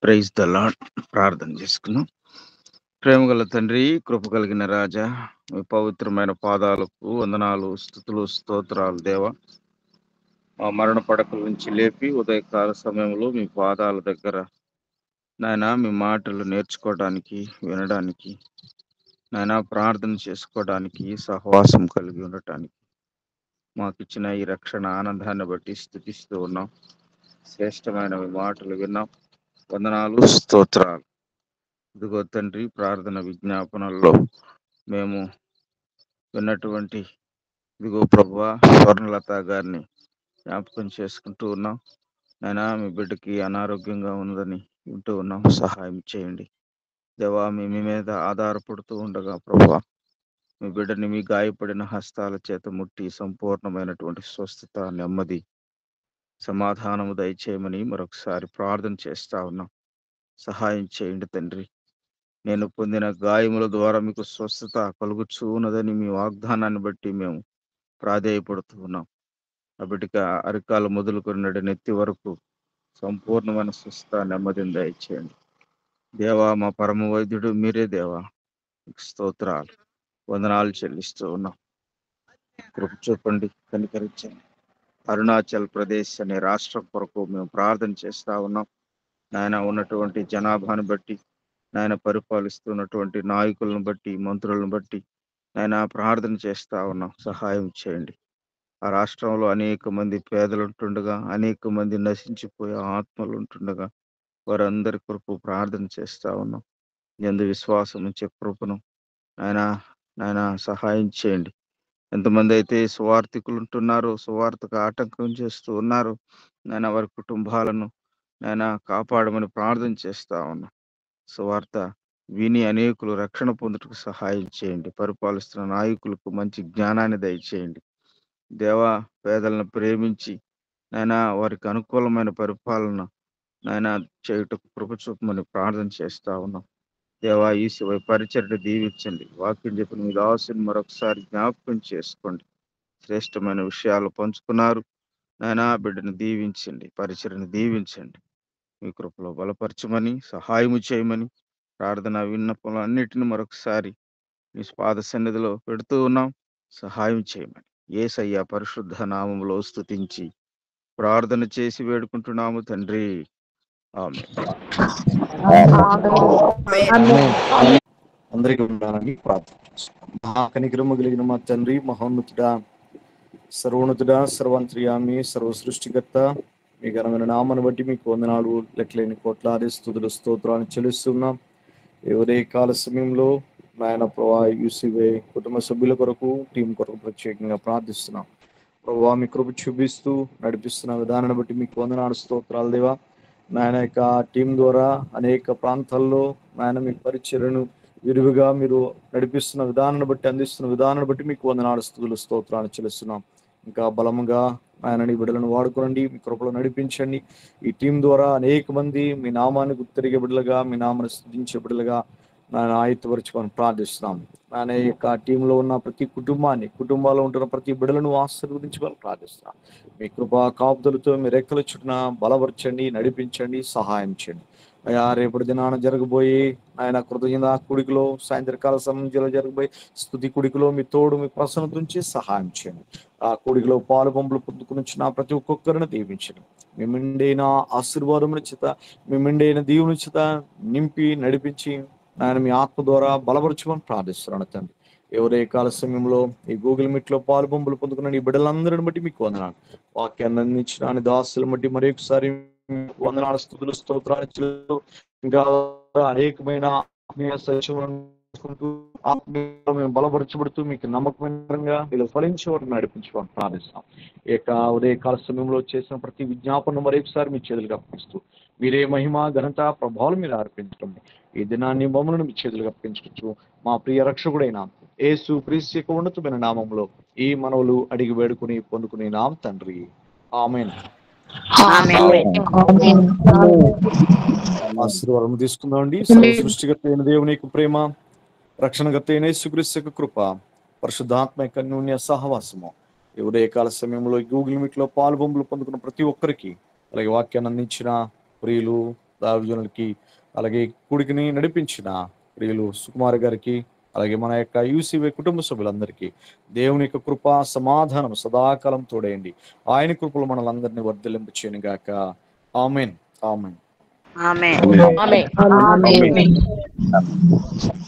Praise the lord. ప్రార్థన చేసుకున్నాం. ప్రేమగల తండ్రి, కృప కలిగిన రాజా, మీ పవిత్రమైన పాదాలకు వందనాలు, స్తుతులు, స్తోత్రాలు దేవ. మా మరణ పడకల నుంచి లేపి ఉదయకాల సమయంలో మీ పాదాల దగ్గర నాయన మీ మాటలు నేర్చుకోవడానికి, వినడానికి, నాయన ప్రార్థన చేసుకోవడానికి, సహవాసం కలిగి ఉండటానికి మాకు ఇచ్చిన ఈ రక్షణ ఆనందాన్ని బట్టి స్తుతిస్తూ ఉన్నాం. శ్రేష్టమైన మీ మాటలు విన్నాం. వందనాలు, స్తోత్రాలు. ఇదిగో తండ్రి, ప్రార్థన విజ్ఞాపనల్లో మేము విన్నటువంటి ఇదిగో ప్రభువా స్వర్ణలత గారిని జ్ఞాపకం చేసుకుంటూ ఉన్నాం. నాయనా మీ బిడ్డకి అనారోగ్యంగా ఉన్నదని వింటూ ఉన్నాం. సహాయం చేయండి దేవా. మీ మీద ఆధారపడుతూ ఉండగా ప్రభువా మీ బిడ్డని మీ గాయపడిన హస్తాల చేత ముట్టి సంపూర్ణమైనటువంటి స్వస్థత, నెమ్మది, సమాధానము దయచేయమని మరొకసారి ప్రార్థన చేస్తా ఉన్నాం. సహాయం చేయండి తండ్రి. నేను పొందిన గాయముల ద్వారా మీకు స్వస్థత కలుగుచూ ఉన్నదని మీ వాగ్దానాన్ని బట్టి మేము ప్రాధేయపడుతూ ఉన్నాం. కాబట్టి అరికాలు మొదలుకొని నెత్తి వరకు సంపూర్ణమైన స్వస్థత, నెమ్మదిని దయచేయండి దేవా. మా పరమ వైద్యుడు మీరే దేవా. మీకు స్తోత్రాలు, వందనాలు చెల్లిస్తూ ఉన్నాం. కృప చూపండి, కనికరించండి. అరుణాచల్ ప్రదేశ్ అనే రాష్ట్రం కొరకు మేము ప్రార్థన చేస్తా ఉన్నాం. నాయన ఉన్నటువంటి జనాభాను బట్టి, నాయన పరిపాలిస్తున్నటువంటి నాయకులను బట్టి, మంత్రులను బట్టి నాయన ప్రార్థన చేస్తా ఉన్నాం. సహాయం చేయండి. ఆ రాష్ట్రంలో అనేక మంది పేదలు ఉంటుండగా, అనేక మంది నశించిపోయే ఆత్మలు ఉంటుండగా వారందరి కొరకు ప్రార్థన చేస్తా ఉన్నాం. ఎందు విశ్వాసం ఉంచే కృపను నాయన సహాయం చేయండి. ఎంతమంది అయితే సువార్థికులు ఉంటున్నారో, సువార్తకు ఆటంకం చేస్తూ ఉన్నారు, నాయన వారి కుటుంబాలను నాయన కాపాడమని ప్రార్థన చేస్తా ఉన్నాం. సువార్త విని అనేకులు రక్షణ పొందుటకు సహాయం చేయండి. పరిపాలిస్తున్న నాయకులకు మంచి జ్ఞానాన్ని దయచేయండి దేవా. పేదలను ప్రేమించి నాయన వారికి అనుకూలమైన పరిపాలన నాయన చేయుటకు కృప చూపమని ప్రార్థన చేస్తా ఉన్నాం దేవా. ఈ పరిచర్ని దీవించండి. వాక్యం చెప్పిన మీ దాసుని మరొకసారి జ్ఞాపకం చేసుకోండి. శ్రేష్టమైన విషయాలు పంచుకున్నారు నాయన. బిడ్డను దీవించండి, పరిచర్ని దీవించండి. మీ కృపలో బలపరచమని, సహాయము చేయమని ప్రార్థన విన్నపములు అన్నిటిని మరొకసారి మీ పాద సన్నిధిలో పెడుతూ ఉన్నాం. సహాయం చేయమని యేసయ్య పరిశుద్ధ నామములో స్తుతించి ప్రార్థన చేసి వేడుకుంటున్నాము తండ్రి. ఆమేన్. అందరికీ ఉండాలని ప్రార్థన చేస్తున్నాం. మహాకనికరము కలిగిన మా తండ్రి, మహోన్నతుడా, సర్వోన్నతుడా, సర్వాంతర్యామి, సర్వ సృష్టికర్త, మీ ఘనమైన నామను బట్టి మీకు వందనాలు లెక్కలేని కోట్లాది స్తుతులు, స్తోత్రాన్ని చెల్లిస్తున్నాం. ఎవరే కాల సమయంలో నాయన ప్రభా యూసీవే కుటుంబ సభ్యుల కొరకు, టీం కొరకు ప్రత్యేకంగా ప్రార్థిస్తున్నాం. ప్రభా మీ కృప చూపిస్తూ నడిపిస్తున్న విధానాన్ని బట్టి మీకు వందనాలు, స్తోత్రాలు దేవా. నాయన యొక్క టీం ద్వారా అనేక ప్రాంతాల్లో నాయన మీ పరిచర్యను విరివిగా మీరు నడిపిస్తున్న విధానాన్ని బట్టి, అందిస్తున్న విధానాన్ని బట్టి మీకు వందనాలు, స్తుతులు, స్తోత్రాన్ని చెల్లిస్తున్నాం. ఇంకా బలముగా ఆయన నీ బిడ్డలను వాడుకోనండి, మీ కృపలో నడిపించండి. ఈ టీం ద్వారా అనేక మంది మీ నామాన్ని గుర్తిరిగే బిడ్డలుగా, మీ నామాన్ని స్తుతించే బిడ్డలుగా నాయన ఆయుత్తపరచుకొని ప్రార్థిస్తున్నాం. ఆయన యొక్క టీంలో ఉన్న ప్రతి కుటుంబాల్లో ఉంటున్న ప్రతి బిడ్డలను ఆశీర్వదించుకొని ప్రార్థిస్తున్నాం. మీ కృపా కాపుదలతో మీ రెక్కల చుట్టూన బలపరచండి, నడిపించండి, సహాయం చేయండి. అయ్యా రేపటి దినాన జరగబోయి ఆయన కృతజ్ఞత కూడికలో, సాయంత్రకాల సమయంలో జరగబోయే స్తుతి కూడికలో మీ తోడు, మీ ప్రసన్నత నుంచి సహాయం చేయండి. ఆ కూడికలో పాలు పంపులు పొందుకుని ప్రతి ఒక్కొక్కరిని దీవించండి. మీ మెండైన ఆశీర్వాదముల చేత, మీ మెండైన దీవుని చేత నింపి నడిపించి ఆయన మీ ఆత్మ ద్వారా బలపరచమని ప్రార్థిస్తున్నాను తండ్రి. ఎవరే కాల సమయంలో ఈ గూగుల్ మీట్ లో పాలు పంపులు పొందుకున్న ఈ బిడ్డలందరిని బట్టి మీకు వందనాలు. వాక్యాన్ని అందించిన దాసులను బట్టి మరొకసారి వందనాలు, స్తుతులు, స్తోత్రాలు చెల్లిస్తూ ఇంకా అనేకమైన ఆత్మీయ సత్యములను ఆత్మీయ బలపరచబడుతూ మీకు నమ్మకమైన వీళ్ళు ఫలించేవారు నడిపించమని ప్రార్థిస్తాం. ఈ యొక్క ఉదయ కాల సమయంలో చేసిన ప్రతి విజ్ఞాపన మరొకసారి మీ చేతులుగా అర్పిస్తూ మీరే మహిమ, ఘనత, ప్రభావం మీరు అర్పించడం ఈ దినాన్ని మమ్మల్ని మీ చేతులుగా అర్పించవచ్చు. మా ప్రియ రక్షకుడైన యేసు క్రీస్తు యొక్క ఉన్నతమైన నామంలో ఈ మనవులు అడిగి వేడుకుని పొందుకునే నామ తండ్రి, ఆమేన్. ఆశీర్వాదం తీసుకుందామండి. సర్వ సృష్టికర్త అయిన దేవుని యొక్క ప్రేమ, రక్షణకర్త అయిన యేసుక్రీస్తు యొక్క కృప, పరిశుద్ధాత్మ యొక్క అన్యోన్య సహవాసము ఈ ఉదయకాల సమయంలో గూగుల్ మీట్ లో పాలు పంపులు పొందుకున్న ప్రతి ఒక్కరికి, అలాగే వాక్యాన్ని అందించిన ప్రియులు దావజనులకి, అలాగే కూడికిని నడిపించిన ప్రియులు సుకుమార్ గారికి, అలాగే మన యొక్క యూసీవీ కుటుంబ సభ్యులందరికీ దేవుని యొక్క కృప సమాధానం సదాకాలం తోడేయండి. ఆయన కృపలు మనలందరినీ వర్ధిల్లింపు చేయను గాక. ఆమేన్. ఆమేన్. ఆమేన్. ఆమేన్. ఆమేన్. ఆమేన్.